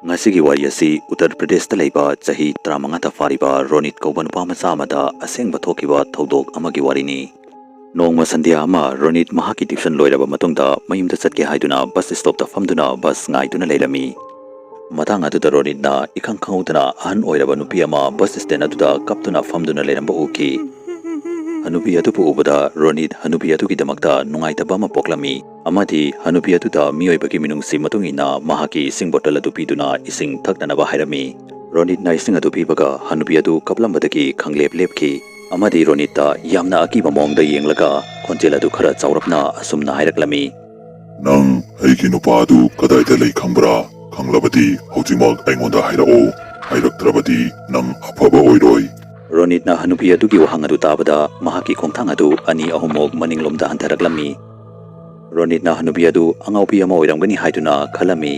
Ngasigi wari asi Uttar Pradeshta leiba chahi 35 ta fariba Ronit kauba nupa macha amada asengba thokiba thodok amagi warini. Nongma sandhya ama Ronit mahaki tuition loiraba matungda mayumda chatke haiduna bus stop ta famduna bus ngaiduna leirami. Matang aduda Ronit na ikhang khangudana ahan oiraba nupi ama bus stand aduda kaptuna famduna leiramba uki. Hanupi adu pu ubada Ronit hanupi adu ki damakta nungaitaba ama poklami. Amadi hanupi aduda miyoibagi minungsi matungina mahaki ising bottle adu piduna ising thaknanaba hairami. Ronit na ising adu pibaga hanupi adu kaplambadagi khanglep lepki. Amadi Ronit ta yamna akiba mongda yenglaga khonjel adu khara chawrapna asumna hairaklami. Nang aiki nupa adu kadaida lei khambra khanglabadi haujimak aingonda hairao hairaktrabadi nang afaba oiroi. Ronit na hanupi adu ki wahang adu tabada mahaki khongthang adu ani ahumok maninglomda hantaraklami. Ronit na hanupi adu angaupi ama oiramgani haiduna khalami.